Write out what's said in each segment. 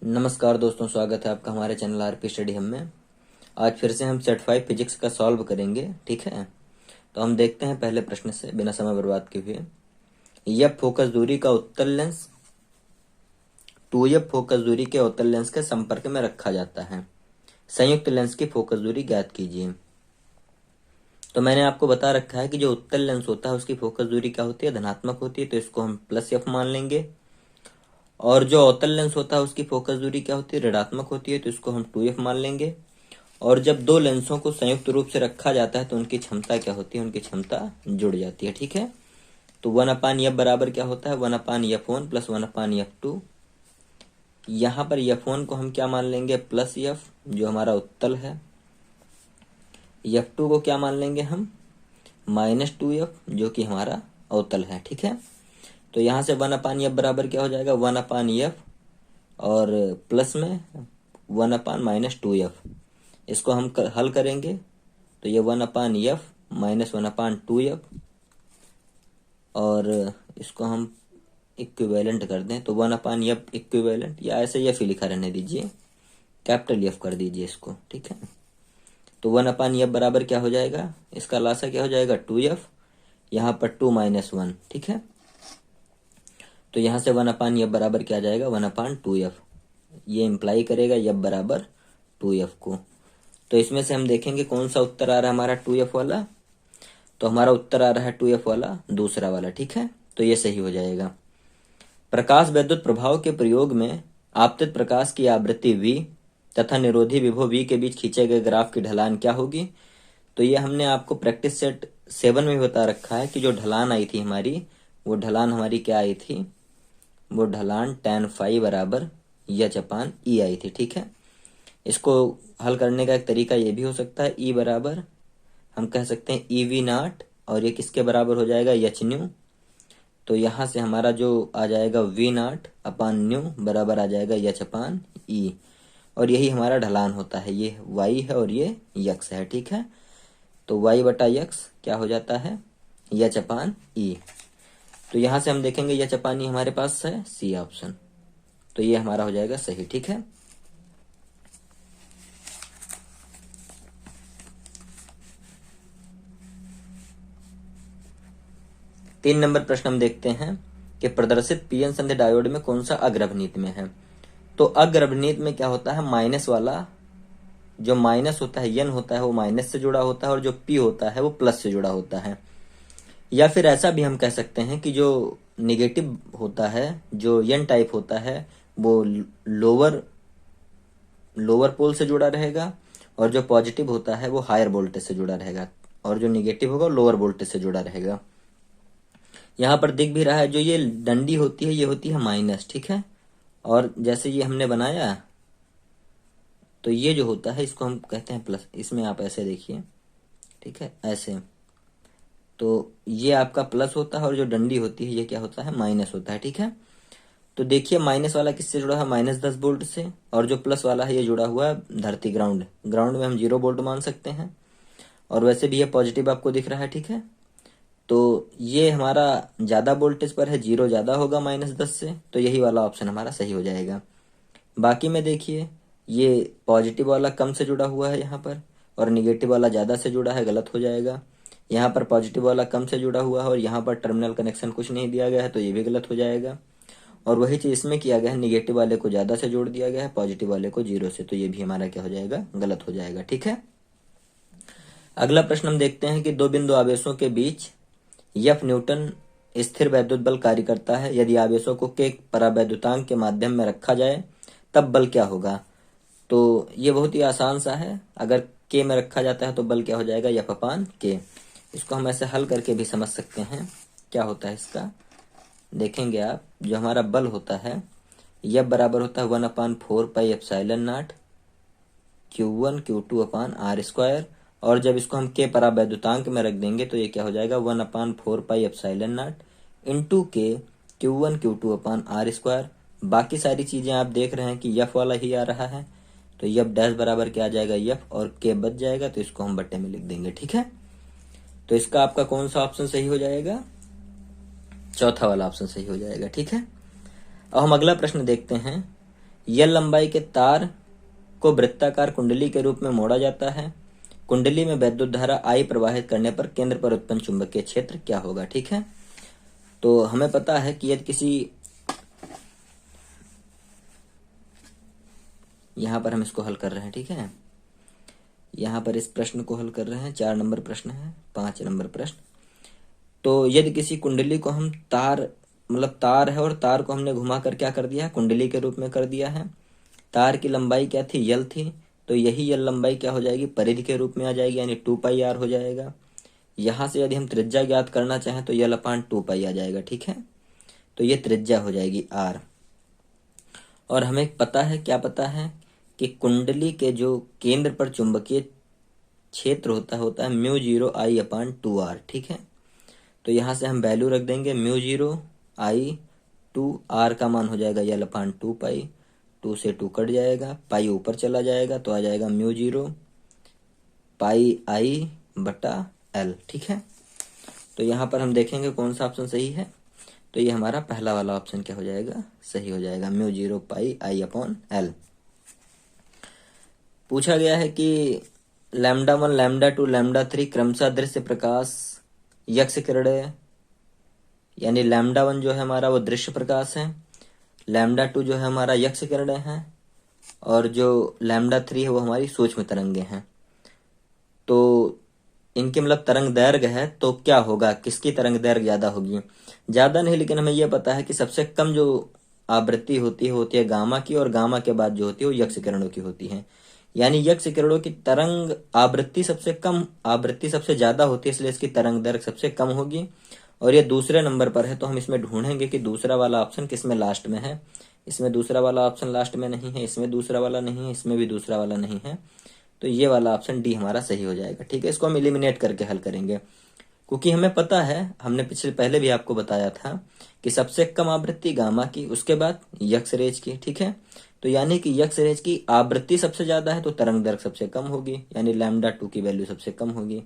नमस्कार दोस्तों, स्वागत है आपका हमारे चैनल आरपी स्टडी हम में। आज फिर से हम सेट 5 फिजिक्स का सॉल्व करेंगे, ठीक है। तो हम देखते हैं पहले प्रश्न से बिना समय बर्बाद किए हुए। एफ फोकस दूरी का उत्तल लेंस 2F फोकस दूरी के उत्तल लेंस के संपर्क में रखा जाता है। संयुक्त लेंस की फोकस दूरी ज्ञात कीजिए। तो मैंने आपको बता रखा है कि जो उत्तल लेंस होता है उसकी फोकस दूरी क्या होती है, धनात्मक होती है, तो इसको हम +F मान लेंगे। और जो अवतल लेंस होता है उसकी फोकस दूरी क्या होती है, ऋणात्मक होती है, तो इसको हम 2F मान लेंगे। और जब दो लेंसों को संयुक्त रूप से रखा जाता है तो उनकी क्षमता क्या होती है, उनकी क्षमता जुड़ जाती है, ठीक है। तो 1/F बराबर क्या होता है, 1/F1 + 1/F2। यहाँ पर F1 को हम क्या मान लेंगे, +F जो हमारा उत्तल है। F2 को क्या मान लेंगे हम, -2F जो कि हमारा अवतल है, ठीक है। तो यहाँ से 1/F बराबर क्या हो जाएगा, 1/F और प्लस में 1/-2F। इसको हम हल करेंगे तो ये 1/F - 1/2F, और इसको हम इक्विवेलेंट कर दें तो 1/F इक्विवेलेंट, या ऐसे F ही लिखा रहने दीजिए, कैपिटल F कर दीजिए इसको, ठीक है। तो 1/F बराबर क्या हो जाएगा, इसका लासा क्या हो जाएगा, 2F, यहाँ पर 2 - 1, ठीक है। तो यहाँ से 1/F बराबर क्या आ जाएगा, 1/2F। ये इम्प्लाई करेगा F बराबर 2F को। तो इसमें से हम देखेंगे कौन सा उत्तर आ रहा है हमारा 2F वाला। तो हमारा उत्तर आ रहा है 2F वाला, दूसरा वाला, ठीक है। तो ये सही हो जाएगा। प्रकाश विद्युत प्रभाव के प्रयोग में आपतित प्रकाश की आवृत्ति V तथा निरोधी विभव V के बीच खींचे गए ग्राफ की ढलान क्या होगी। तो ये हमने आपको प्रैक्टिस सेट 7 में बता रखा है कि जो ढलान आई थी हमारी, वो ढलान हमारी क्या आई थी, वो ढलान tan phi बराबर H/E आई थी, ठीक है। इसको हल करने का एक तरीका ये भी हो सकता है, E बराबर हम कह सकते हैं EV0, और ये किसके बराबर हो जाएगा, hν। तो यहाँ से हमारा जो आ जाएगा V0/ν बराबर आ जाएगा H/E, और यही हमारा ढलान होता है। ये y है और ये x है, ठीक है। तो y/x क्या हो जाता है, H/E। तो यहाँ से हम देखेंगे H/E हमारे पास है C ऑप्शन, तो ये हमारा हो जाएगा सही, ठीक है। तीन नंबर प्रश्न हम देखते हैं कि प्रदर्शित पीएन संधि डायोड में कौन सा अग्रभनीत में है। तो अग्रभनीत में क्या होता है, माइनस वाला जो माइनस होता है, n होता है, वो माइनस से जुड़ा होता है, और जो p होता है वो प्लस से जुड़ा होता है। या फिर ऐसा भी हम कह सकते हैं कि जो निगेटिव होता है, जो n टाइप होता है, वो लोअर पोल से जुड़ा रहेगा, और जो पॉजिटिव होता है वो हायर वोल्टेज से जुड़ा रहेगा, और जो निगेटिव होगा लोअर वोल्टेज से जुड़ा रहेगा। यहाँ पर दिख भी रहा है, जो ये डंडी होती है ये होती है माइनस, ठीक है। और जैसे ये हमने बनाया तो ये जो होता है इसको हम कहते हैं प्लस। इसमें आप ऐसे देखिए, ठीक है, ऐसे। तो ये आपका प्लस होता है, और जो डंडी होती है ये क्या होता है, माइनस होता है, ठीक है। तो देखिए माइनस वाला किससे जुड़ा है, -10 वोल्ट से, और जो प्लस वाला है ये जुड़ा हुआ है धरती ग्राउंड में हम 0 वोल्ट मान सकते हैं। और वैसे भी ये पॉजिटिव आपको दिख रहा है, ठीक है। तो ये हमारा ज़्यादा वोल्टेज पर है, 0 ज़्यादा होगा -10 से, तो यही वाला ऑप्शन हमारा सही हो जाएगा। बाकी में देखिए ये पॉजिटिव वाला कम से जुड़ा हुआ है यहाँ पर, और निगेटिव वाला ज़्यादा से जुड़ा है, गलत हो जाएगा। यहाँ पर पॉजिटिव वाला कम से जुड़ा हुआ है और यहाँ पर टर्मिनल कनेक्शन कुछ नहीं दिया गया है, तो ये भी गलत हो जाएगा। और वही चीज़ इसमें किया गया है, निगेटिव वाले को ज़्यादा से जोड़ दिया गया है, पॉजिटिव वाले को 0 से, तो ये भी हमारा क्या हो जाएगा, गलत हो जाएगा, ठीक है। अगला प्रश्न हम देखते हैं कि दो बिंदु आवेशों के बीच F न्यूटन स्थिर वैद्युत बल कार्य करता है। यदि आवेशों को K परावैद्युतांक के माध्यम में रखा जाए तब बल क्या होगा। तो ये बहुत ही आसान सा है, अगर K में रखा जाता है तो बल क्या हो जाएगा, F/K। इसको हम ऐसे हल करके भी समझ सकते हैं क्या होता है इसका। देखेंगे आप, जो हमारा बल होता है F बराबर होता है 1/4πε0 Q1 Q2/r², और जब इसको हम K परावैद्युतांक में रख देंगे तो ये क्या हो जाएगा, 1/4πε0 इंटू K Q1 Q2/r²। बाकी सारी चीजें आप देख रहे हैं कि F वाला ही आ रहा है, तो F डैश बराबर क्या आ जाएगा, F, और K बच जाएगा, तो इसको हम बट्टे में लिख देंगे, ठीक है। तो इसका आपका कौन सा ऑप्शन सही हो जाएगा, चौथा वाला ऑप्शन सही हो जाएगा, ठीक है। अब हम अगला प्रश्न देखते हैं। यल लंबाई के तार को वृत्ताकार कुंडली के रूप में मोड़ा जाता है। कुंडली में वैद्युत धारा आई प्रवाहित करने पर केंद्र पर उत्पन्न चुंबकीय क्षेत्र क्या होगा। ठीक है, तो हमें पता है कि यदि किसी, यहां पर हम इसको हल कर रहे हैं। ठीक है, यहां पर इस प्रश्न को हल कर रहे हैं। 4 नंबर प्रश्न है, 5 नंबर प्रश्न। तो यदि किसी कुंडली को हम तार, मतलब तार है और तार को हमने घुमा कर क्या कर दिया है, कुंडली के रूप में कर दिया है। तार की लंबाई क्या थी, यल थी, तो यही यल लंबाई क्या हो जाएगी, परिधि के रूप में आ जाएगी, यानी 2πr हो जाएगा। यहां से यदि हम त्रिज्या ज्ञात करना चाहें तो यल अपान 2π आ जाएगा। ठीक है, तो ये त्रिज्या हो जाएगी r। और हमें पता है, क्या पता है, कि कुंडली के जो केंद्र पर चुंबकीय क्षेत्र होता है μ0I/2r। ठीक है, तो यहां से हम वैल्यू रख देंगे μ0I/2r का मान हो जाएगा यल/2π। 2 से 2 कट जाएगा, पाई ऊपर चला जाएगा तो आ जाएगा μ0πI/L। ठीक है, तो यहाँ पर हम देखेंगे कौन सा ऑप्शन सही है। तो ये हमारा पहला वाला ऑप्शन क्या हो जाएगा, सही हो जाएगा, μ0πI/L। पूछा गया है कि λ1, λ2, λ3 क्रमशः दृश्य प्रकाश यक्ष किरणें, यानी λ1 जो है हमारा वो दृश्य प्रकाश है, λ2 जो है हमारा यक्ष किरणें हैं, और जो λ3 है वो हमारी सूक्ष्म तरंगे हैं। तो इनकी मतलब तरंग दैर्घ्य है, तो क्या होगा, किसकी तरंग दैर्घ्य ज्यादा होगी, ज्यादा नहीं, लेकिन हमें यह पता है कि सबसे कम जो आवृत्ति होती है गामा की, और गामा के बाद जो होती है वो यक्ष किरणों की होती है। यानी यक्ष किरणों की तरंग आवृत्ति सबसे कम, आवृत्ति सबसे ज्यादा होती है, इसलिए इसकी तरंग दैर्घ्य सबसे कम होगी। और ये दूसरे नंबर पर है, तो हम इसमें ढूंढेंगे कि दूसरा वाला ऑप्शन किसमें लास्ट में है। इसमें दूसरा वाला ऑप्शन लास्ट में नहीं है, इसमें दूसरा वाला नहीं है, इसमें भी दूसरा वाला नहीं है, तो ये वाला ऑप्शन डी हमारा सही हो जाएगा। ठीक है, इसको हम एलिमिनेट करके हल करेंगे, क्योंकि हमें पता है, हमने पहले भी आपको बताया था कि सबसे कम आवृत्ति गामा की, उसके बाद यक्स रेज की। ठीक है, तो यानी कि यक्स रेज की आवृत्ति सबसे ज्यादा है तो तरंग दैर्घ्य सबसे कम होगी, यानी λ2 की वैल्यू सबसे कम होगी।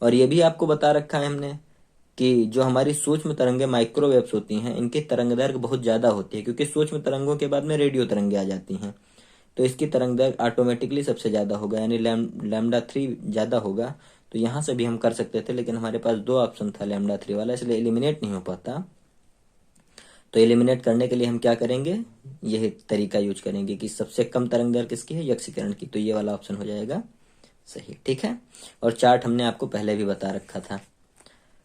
और ये भी आपको बता रखा है हमने कि जो हमारी सूक्ष्म तरंगे माइक्रोवेव्स होती हैं, इनकी तरंग दैर्घ्य बहुत ज्यादा होती है, क्योंकि सूक्ष्म तरंगों के बाद में रेडियो तरंगे आ जाती हैं, तो इसकी तरंग दैर्घ्य ऑटोमेटिकली सबसे ज्यादा होगा, यानी λ3 ज्यादा होगा। तो यहां से भी हम कर सकते थे, लेकिन हमारे पास 2 ऑप्शन था λ3 वाला, इसलिए एलिमिनेट नहीं हो पाता। तो एलिमिनेट करने के लिए हम क्या करेंगे, यही तरीका यूज करेंगे कि सबसे कम तरंग दैर्घ्य किसकी है, यक्ष किरण की, तो ये वाला ऑप्शन हो जाएगा सही। ठीक है, और चार्ट हमने आपको पहले भी बता रखा था।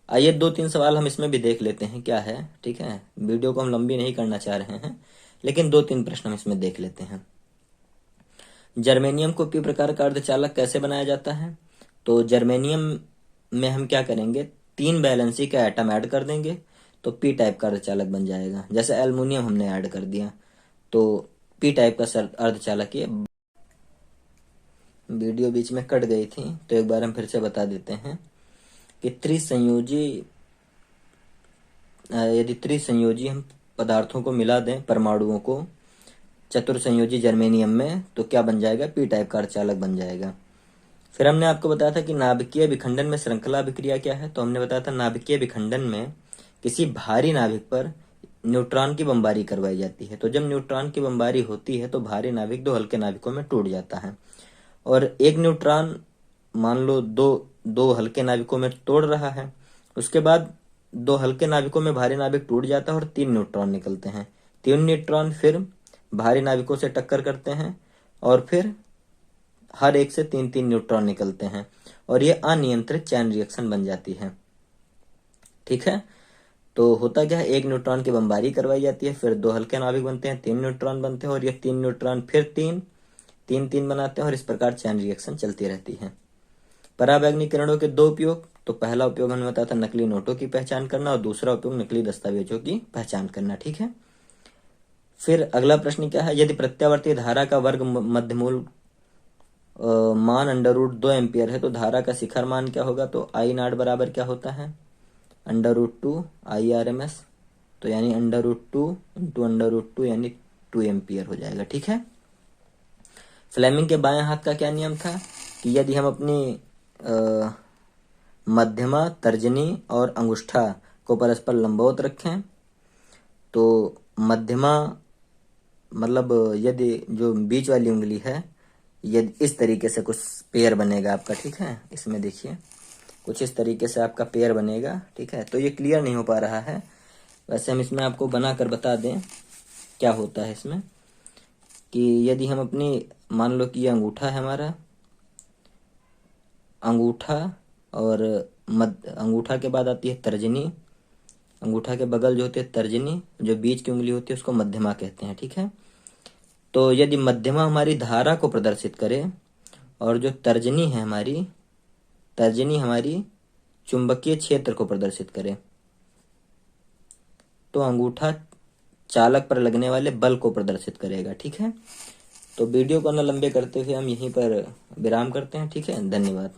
आइए 2-3 सवाल हम इसमें भी देख लेते हैं क्या है। ठीक है, वीडियो को हम लंबी नहीं करना चाह रहे हैं, लेकिन 2-3 प्रश्न हम इसमें देख लेते हैं। जर्मेनियम को पी प्रकार का अर्धचालक कैसे बनाया जाता है। तो जर्मेनियम में हम क्या करेंगे, 3 वैलेंसी का एटम ऐड कर देंगे तो पी टाइप का अर्धचालक बन जाएगा। जैसे एल्युमिनियम हमने ऐड कर दिया तो पी टाइप का अर्धचालक। ये वीडियो बीच में कट गई थी, तो एक बार हम फिर से बता देते हैं कि यदि त्रिसंयोजी हम पदार्थों को मिला दें, परमाणुओं को चतुर्संयोजी जर्मेनियम में, तो क्या बन जाएगा, पी टाइप का अर्धचालक बन जाएगा। फिर हमने आपको बताया था कि नाभिकीय विखंडन में श्रृंखला अभिक्रिया क्या है। तो हमने बताया था नाभिकीय विखंडन में किसी भारी नाभिक पर न्यूट्रॉन की बमबारी करवाई जाती है। तो जब न्यूट्रॉन की बमबारी होती है तो भारी नाभिक 2 हल्के नाभिकों में टूट जाता है, और एक न्यूट्रॉन मान लो दो हल्के नाभिकों में तोड़ रहा है, उसके बाद 2 हल्के नाभिकों में भारी नाभिक टूट जाता है और 3 न्यूट्रॉन निकलते हैं। 3 न्यूट्रॉन फिर भारी नाभिकों से टक्कर करते हैं, और फिर हर एक से 3-3 न्यूट्रॉन निकलते हैं, और ये अनियंत्रित चैन रिएक्शन बन जाती है। ठीक है, तो होता क्या है, एक न्यूट्रॉन की बमबारी करवाई जाती है, फिर 2 हल्के नाभिक बनते हैं, 3 न्यूट्रॉन बनते हैं, और ये 3 न्यूट्रॉन फिर 3 बनाते हैं, और इस प्रकार चैन रिएक्शन चलती रहती है। पराबैंगनी किरणों के 2 उपयोग। तो पहला उपयोग हमने बताया था नकली नोटों की पहचान करना, और दूसरा उपयोग नकली दस्तावेजों की पहचान करना। ठीक है, फिर अगला प्रश्न क्या है, यदि प्रत्यावर्ती धारा का वर्ग मध्यमूल मान √2 एम्पियर है तो धारा का शिखर मान क्या होगा। तो I0 बराबर क्या होता है, √2 IRMS, तो यानी √2 इंटू √2 यानी 2 एम्पियर हो जाएगा। ठीक है, फ्लेमिंग के बाएं हाथ का क्या नियम था कि यदि हम अपनी मध्यमा, तर्जनी और अंगुष्ठा को परस्पर लंबवत रखें तो मध्यमा मतलब यदि जो बीच वाली उंगली है, यदि इस तरीके से कुछ पेयर बनेगा आपका, ठीक है। इसमें देखिए कुछ इस तरीके से आपका पेयर बनेगा, ठीक है। तो ये क्लियर नहीं हो पा रहा है, वैसे हम इसमें आपको बना कर बता दें क्या होता है इसमें। कि यदि हम अपनी, मान लो कि ये अंगूठा है हमारा, अंगूठा और अंगूठा के बाद आती है तर्जनी, अंगूठा के बगल जो होती है तर्जनी, जो बीच की उंगली होती है उसको मध्यमा कहते हैं, ठीक है। तो यदि मध्यमा हमारी धारा को प्रदर्शित करे और जो तर्जनी है हमारी, तर्जनी हमारी चुंबकीय क्षेत्र को प्रदर्शित करे, तो अंगूठा चालक पर लगने वाले बल को प्रदर्शित करेगा, ठीक है। तो वीडियो को न लंबे करते हुए हम यहीं पर विराम करते हैं, ठीक है। धन्यवाद।